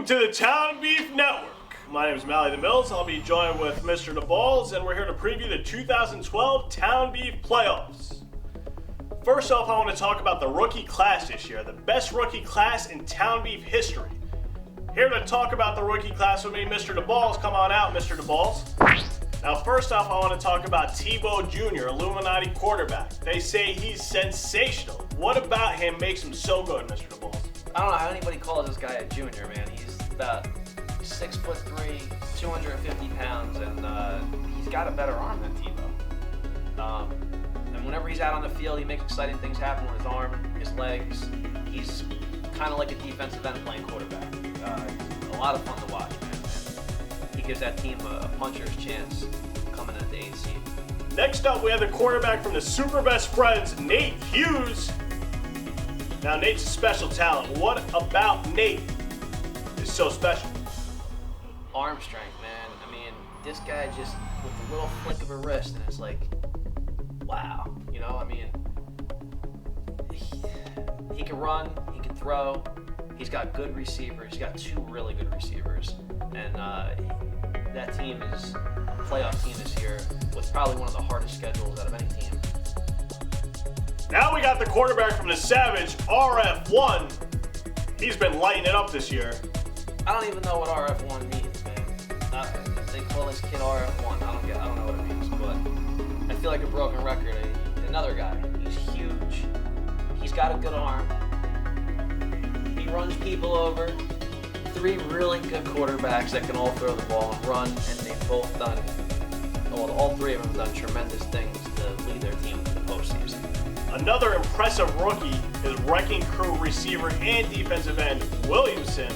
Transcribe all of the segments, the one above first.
Welcome to the TownBeef Network. My name is Mally the Mills. I'll be joined with Mr. the Balls, and we're here to preview the 2012 TownBeef playoffs. First off, I want to talk about the rookie class this year, the best rookie class in TownBeef history. Here to talk about the rookie class with me, Mr. the Balls. Come on out, Mr. the Balls. Now, first off, I want to talk about Tebow Jr., Illuminati quarterback. They say he's sensational. What about him makes him so good, Mr. the Balls? I don't know how anybody calls this guy a junior, man. He's about 6'3", 250 pounds, and he's got a better arm than Tebow. And whenever he's out on the field, he makes exciting things happen with his arm, his legs. He's kind of like a defensive end playing quarterback. A lot of fun to watch, man. And he gives that team a puncher's chance coming at the 8th seed. Next up, we have the quarterback from the Super Best Friends, Nate Hughes. Now, Nate's a special talent. What about Nate is so special? Arm strength, man. I mean, this guy just, with a little flick of a wrist, and it's like, wow. You know, I mean, he can run, he can throw. He's got good receivers. He's got two really good receivers. And that team is a playoff team this year with probably one of the hardest schedules out of any team. Now we got the quarterback from the Savage, RF1. He's been lighting it up this year. I don't even know what RF1 means, man. They call this kid RF1. I don't know what it means, but I feel like a broken record. Another guy. He's huge. He's got a good arm. He runs people over. Three really good quarterbacks that can all throw the ball and run, and they've both done, well, all three of them have done tremendous things to lead their team to the postseason. Another impressive rookie is Wreckin crew receiver and defensive end Williamson.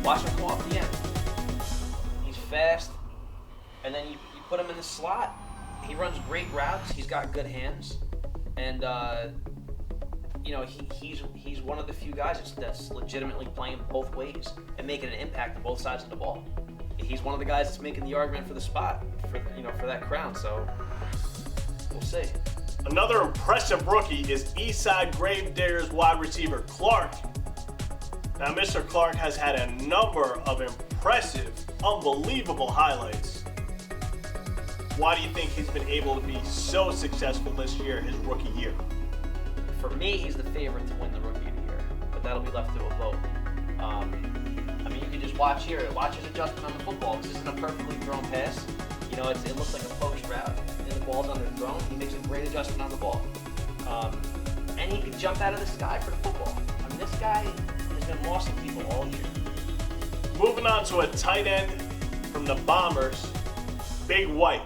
Watch him come off the end. He's fast, and then you put him in the slot. He runs great routes. He's got good hands, and you know, he's one of the few guys that's legitimately playing both ways and making an impact on both sides of the ball. He's one of the guys that's making the argument for the spot, for that crown. So we'll see. Another impressive rookie is Eastside Gravediggers wide receiver Clark. Now, Mr. Clark has had a number of impressive, unbelievable highlights. Why do you think he's been able to be so successful this year, his rookie year? For me, he's the favorite to win the Rookie of the Year, but that'll be left to a vote. I mean, you can just watch here. Watch his adjustment on the football. This isn't a perfectly thrown pass. You know, it looks like a post route, and the ball's underthrown. He makes a great adjustment on the ball. And he can jump out of the sky for the football. I mean, this guy has been mossing people all year. Moving on to a tight end from the Bombers, Big White.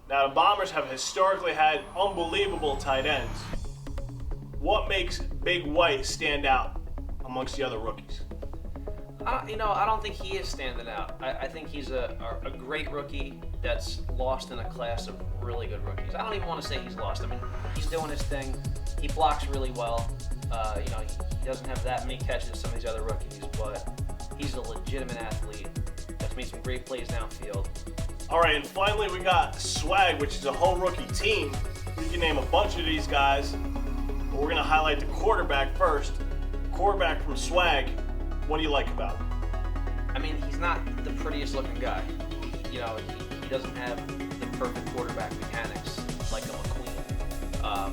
Now, the Bombers have historically had unbelievable tight ends. What makes Big White stand out amongst the other rookies? I don't think he is standing out. I think he's a great rookie that's lost in a class of really good rookies. I don't even want to say he's lost. I mean, he's doing his thing. He blocks really well. You know, he doesn't have that many catches as some of these other rookies, but he's a legitimate athlete that's made some great plays downfield. All right, and finally we got Swag, which is a whole rookie team. We can name a bunch of these guys, but we're going to highlight the quarterback first. Quarterback from Swag, what do you like about him? I mean, he's not the prettiest looking guy. You know, he doesn't have the perfect quarterback mechanics like a McQueen.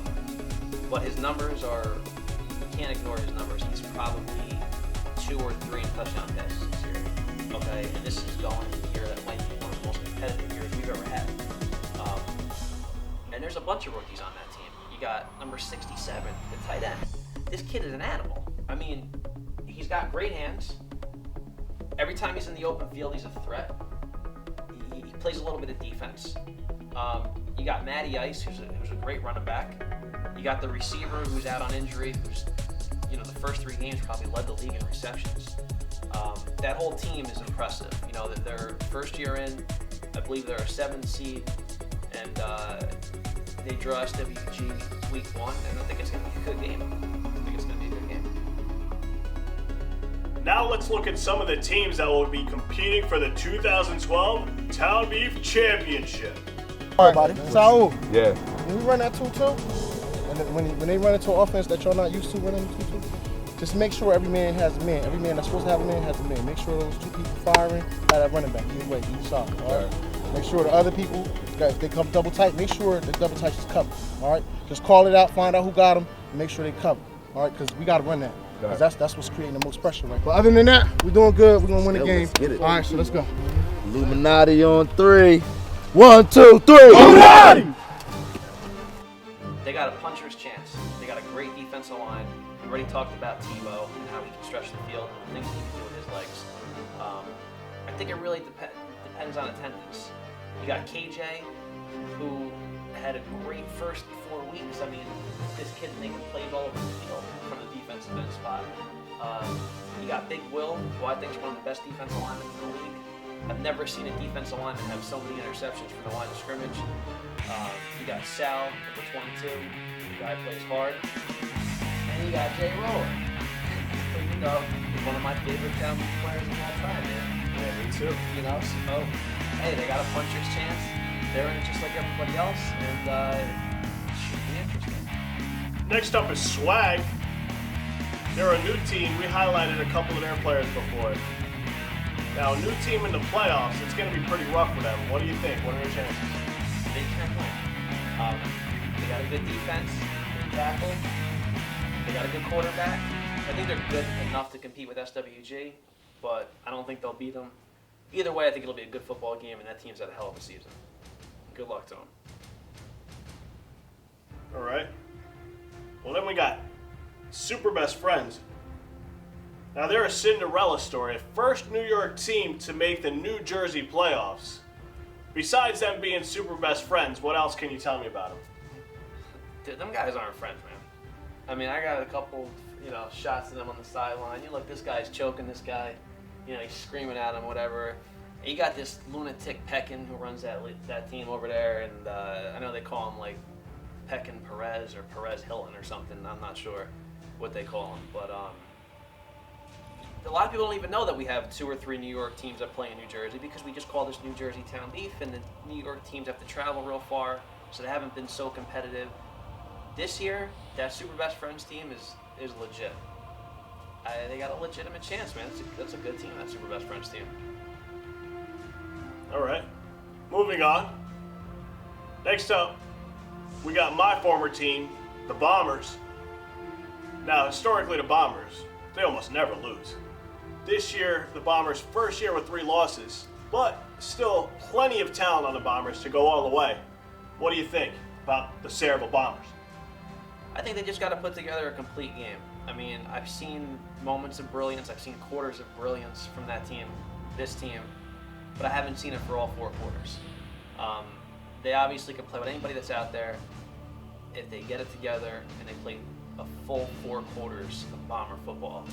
But his numbers are, you can't ignore his numbers. He's probably 2 or 3 in touchdown passes this year. Okay, and this is going in a year that might be one of the most competitive years we've ever had. And there's a bunch of rookies on that team. You got number 67, the tight end. This kid is an animal. I mean, he's got great hands. Every time he's in the open field, he's a threat. He plays a little bit of defense. You got Matty Ice, who's a great running back. You got the receiver who's out on injury, who's, you know, the first 3 games probably led the league in receptions. That whole team is impressive. You know, that their first year in, I believe they're a 7th seed, and they draw SWG week 1, and I think it's going to be a good game. Now let's look at some of the teams that will be competing for the 2012 TownBeef Championship. All right, Saul. Yeah. When we run that 2-2, and when they run into an offense that y'all not used to running 2-2, Just make sure every man has a man. Every man that's supposed to have a man has a man. Make sure those two people firing have that running back either way, each side. All right. Make sure the other people, if they come double tight, make sure the double tight is covered. All right. Just call it out, find out who got them, and make sure they cover. All right, because we got to run that. Because that's what's creating the most pressure, right? But other than that, we're doing good. We're gonna win the game. Let's get it. All right, so let's go. Illuminati on 3. 1, 2, 3. Illuminati! They got a puncher's chance. They got a great defensive line. We already talked about Tebow and how he can stretch the field and the things he can do with his legs. I think it really depends on attendance. You got KJ, who had a great first 4 weeks. I mean, this kid making plays all over the field from the defensive end spot. You got Big Will, who I think is one of the best defensive linemen in the league. I've never seen a defensive lineman have so many interceptions from the line of scrimmage. You got Sal, number 22. The guy plays hard. And you got Jay Roller. You know, one of my favorite TownBeef players of all time, man. Yeah, me too. You know, so, hey, they got a puncher's chance. They're in it just like everybody else, and it should be interesting. Next up is Swag. They're a new team. We highlighted a couple of their players before. Now, a new team in the playoffs, it's going to be pretty rough for them. What do you think? What are their chances? They can win. They got a good defense, good tackle. They got a good quarterback. I think they're good enough to compete with SWG, but I don't think they'll beat them. Either way, I think it'll be a good football game, and that team's had a hell of a season. Good luck to them. All right. Well, then we got Super Best Friends. Now, they're a Cinderella story. First New York team to make the New Jersey playoffs. Besides them being Super Best Friends, what else can you tell me about them? Dude, them guys aren't friends, man. I mean, I got a couple, shots of them on the sideline. You look, this guy's choking this guy. He's screaming at him, whatever. And you got this lunatic Peckin who runs that team over there, and I know they call him like Peckin Perez or Perez Hilton or something. I'm not sure what they call him, but a lot of people don't even know that we have 2 or 3 New York teams that play in New Jersey because we just call this New Jersey TownBeef, and the New York teams have to travel real far, so they haven't been so competitive. This year, that Super Best Friends team is legit. They got a legitimate chance, man. That's a good team, that Super Best Friends team. All right. Moving on. Next up, we got my former team, the Bombers. Now, historically, the Bombers, they almost never lose. This year, the Bombers' first year with 3 losses, but still plenty of talent on the Bombers to go all the way. What do you think about the Sayreville Bombers? I think they just got to put together a complete game. I mean, I've seen moments of brilliance. I've seen quarters of brilliance from that team, this team, but I haven't seen it for all 4 quarters. They obviously can play with anybody that's out there. If they get it together and they play a full 4 quarters of Bomber football,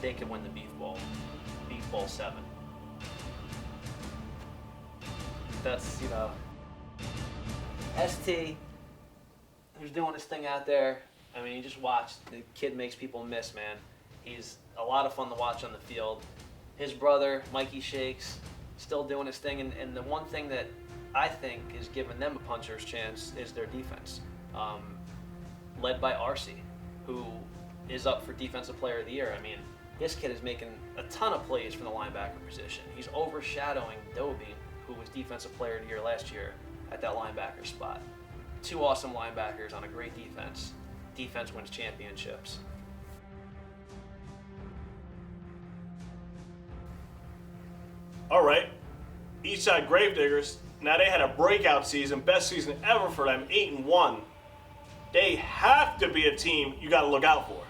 they could win the Beef Bowl 7. That's, ST, who's doing his thing out there. I mean, you just watch. The kid makes people miss, man. He's a lot of fun to watch on the field. His brother, Mikey Shakes, still doing his thing. And the one thing that I think is giving them a puncher's chance is their defense. Led by RC, who is up for Defensive Player of the Year. I mean, this kid is making a ton of plays from the linebacker position. He's overshadowing Dobie, who was Defensive Player of the Year last year at that linebacker spot. 2 awesome linebackers on a great defense. Defense wins championships. All right. Eastside Gravediggers. Now, they had a breakout season, best season ever for them, 8-1. They have to be a team you got to look out for.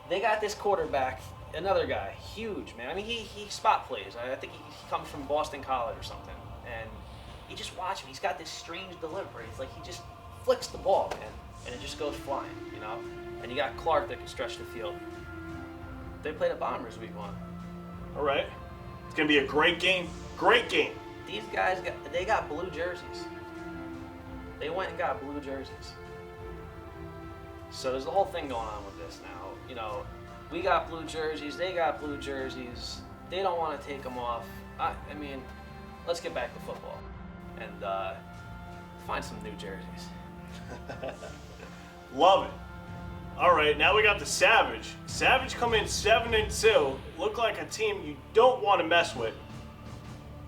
They got this quarterback, another guy, huge, man. I mean, he spot plays. I think he comes from Boston College or something. And you just watch him. He's got this strange delivery. It's like he just flicks the ball, man, and it just goes flying, And you got Clark that can stretch the field. They play the Bombers week 1. All right. It's going to be a great game. Great game. These guys, they got blue jerseys. They went and got blue jerseys. So there's a whole thing going on with this now. We got blue jerseys. They got blue jerseys. They don't want to take them off. I mean, let's get back to football and find some new jerseys. Love it. All right, now we got the Savage. Savage come in 7-2. Look like a team you don't want to mess with.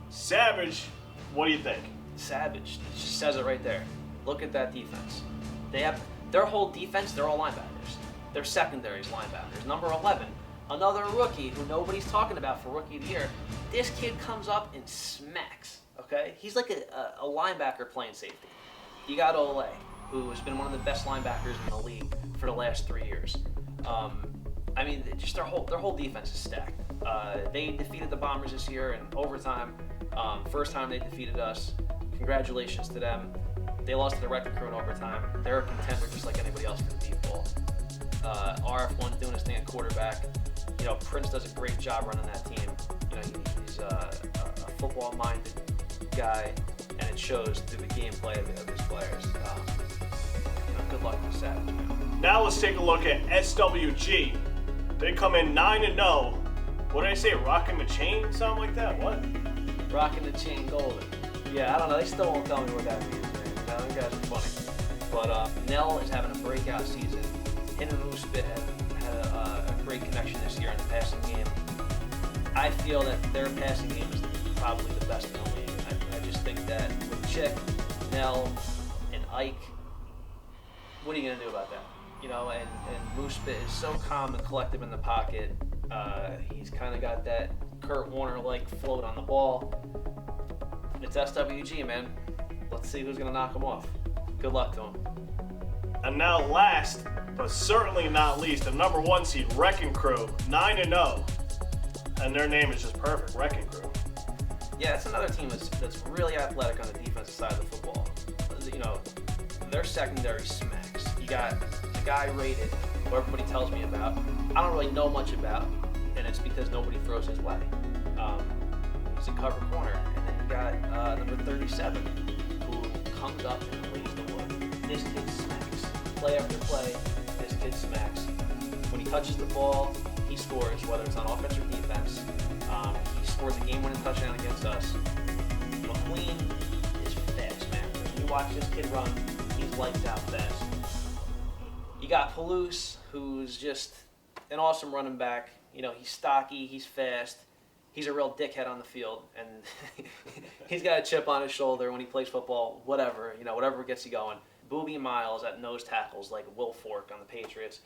Savage, what do you think? Savage, it just says it right there. Look at that defense. They have their whole defense, they're all linebackers. Their secondary's linebackers. Number 11, another rookie who nobody's talking about for Rookie of the Year. This kid comes up and smacks, okay? He's like a linebacker playing safety. You got Ole, who has been one of the best linebackers in the league for the last 3 years. I mean, just their whole defense is stacked. They defeated the Bombers this year in overtime. First time they defeated us. Congratulations to them. They lost to the Wreckin crew in overtime. They're a contender just like anybody else for the Beef Bowl. RF1's doing his thing at quarterback. You know, Prince does a great job running that team. You know, he's a football-minded guy, and it shows through the gameplay of his players. You know, good luck with Savage, man. Now let's take a look at SWG. They come in 9-0. What did I say? Rocking the chain? Something like that? What? Rocking the chain golden. Yeah, I don't know. They still won't tell me what that means, man. You know, you guys are funny. But Nell is having a breakout season. Him and Moosebit had a great connection this year in the passing game. I feel that their passing game is probably the best in the league. I just think that with Chick, Nell, and Ike, what are you going to do about that? You know, and Moosebit is so calm and collective in the pocket. He's kind of got that Kurt Warner-like float on the ball. It's SWG, man. Let's see who's going to knock him off. Good luck to him. And now last, but certainly not least, the number 1 seed, Wreckin Crew, 9-0. And their name is just perfect, Wreckin Crew. Yeah, it's another team that's really athletic on the defensive side of the football. You know, their secondary smacks. You got a guy rated, who everybody tells me about. I don't really know much about, and it's because nobody throws his way. He's a cover corner. And then you got number 37, who comes up and lays the wood. This kid smacks. Play after play, this kid smacks. When he touches the ball, he scores, whether it's on offense or defense. He scored the game-winning touchdown against us. McQueen is fast, man. When you watch this kid run, he's lights out fast. You got Palouse, who's just an awesome running back. You know, he's stocky, he's fast. He's a real dickhead on the field, and he's got a chip on his shoulder when he plays football, whatever gets you going. Booby Miles at nose tackles, like Will Fork on the Patriots.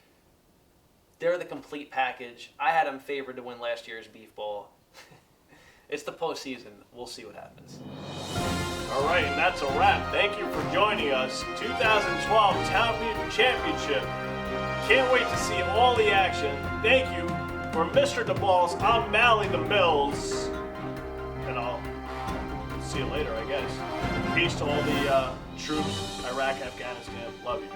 They're the complete package. I had them favored to win last year's Beef Bowl. It's the postseason. We'll see what happens. All right, and that's a wrap. Thank you for joining us. 2012 TownBeef Championship. Can't wait to see all the action. Thank you. For Mr. DeBalls, I'm Mally the Mills. And I'll see you later, I guess. Peace to all the troops, Iraq, Afghanistan. Love you.